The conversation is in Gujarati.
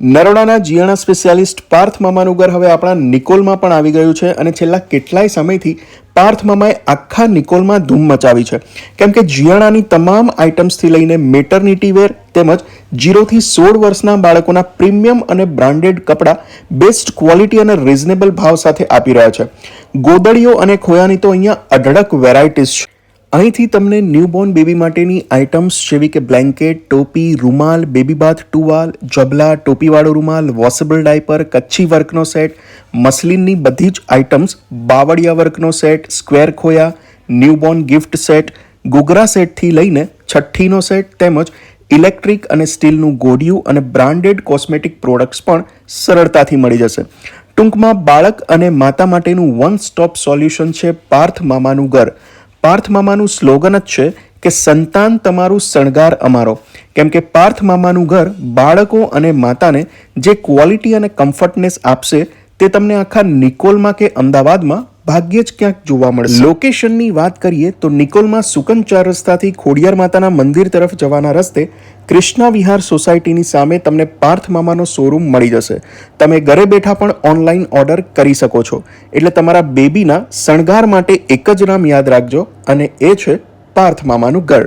નરોડાના જીયાણા સ્પેશિયાલિસ્ટ પાર્થ મામાનું ઘર હવે આપણા નિકોલમાં પણ આવી ગયું છે અને છેલ્લા કેટલાય સમયથી પાર્થ મામાએ આખા નિકોલમાં ધૂમ મચાવી છે કેમ કે જીયાણાની તમામ આઇટમ્સથી લઈને મેટર્નિટી વેર તેમજ 0 થી 16 વર્ષના બાળકોના પ્રીમિયમ અને બ્રાન્ડેડ કપડાં બેસ્ટ ક્વોલિટી અને રિઝનેબલ ભાવ સાથે આપી રહ્યા છે. ગોદડીઓ અને ખોયાની તો અહીંયા અઢળક વેરાયટીઝ છે. અહીંથી તમને ન્યૂબોર્ન બેબી માટેની આઇટમ્સ જેવી કે બ્લેન્કેટ, ટોપી, રૂમાલ, બેબી બાથ ટુવાલ, જબલા, ટોપીવાળો રૂમાલ, વોશેબલ ડાયપર, કચ્છી વર્કનો સેટ, મસલિનની બધી જ આઇટમ્સ, બાવળિયા વર્કનો સેટ, સ્ક્વેર ખોયા, ન્યૂબોર્ન ગિફ્ટ સેટ, ઘૂઘરા સેટથી લઈને છઠ્ઠીનો સેટ તેમજ ઇલેક્ટ્રિક અને સ્ટીલનું ગોડિયું અને બ્રાન્ડેડ કોસ્મેટિક પ્રોડક્ટ્સ પણ સરળતાથી મળી જશે. ટૂંકમાં બાળક અને માતા માટેનું વન સ્ટોપ સોલ્યુશન છે પાર્થ મામાનું ઘર. પાર્થ મામાનું સ્લોગન જ છે કે સંતાન તમારું શણગાર અમારો, કેમ કે પાર્થ મામાનું ઘર બાળકો અને માતાને જે ક્વોલિટી અને કમ્ફર્ટનેસ આપશે તે તમને આખા નિકોલમાં કે અમદાવાદમાં ભાગ્યે જ ક્યાંક જોવા મળશે. લોકેશનની વાત કરીએ તો નિકોલમાં સુકન 4 રસ્તાથી ખોડિયાર માતાના મંદિર તરફ જવાના રસ્તે કૃષ્ણા વિહાર સોસાયટીની સામે તમને પાર્થ મામાનો શોરૂમ મળી જશે. તમે ઘરે બેઠા પણ ઓનલાઈન ઓર્ડર કરી શકો છો. એટલે તમારા બેબીના શણગાર માટે એક જ નામ યાદ રાખજો અને એ છે પાર્થ મામાનું ઘર.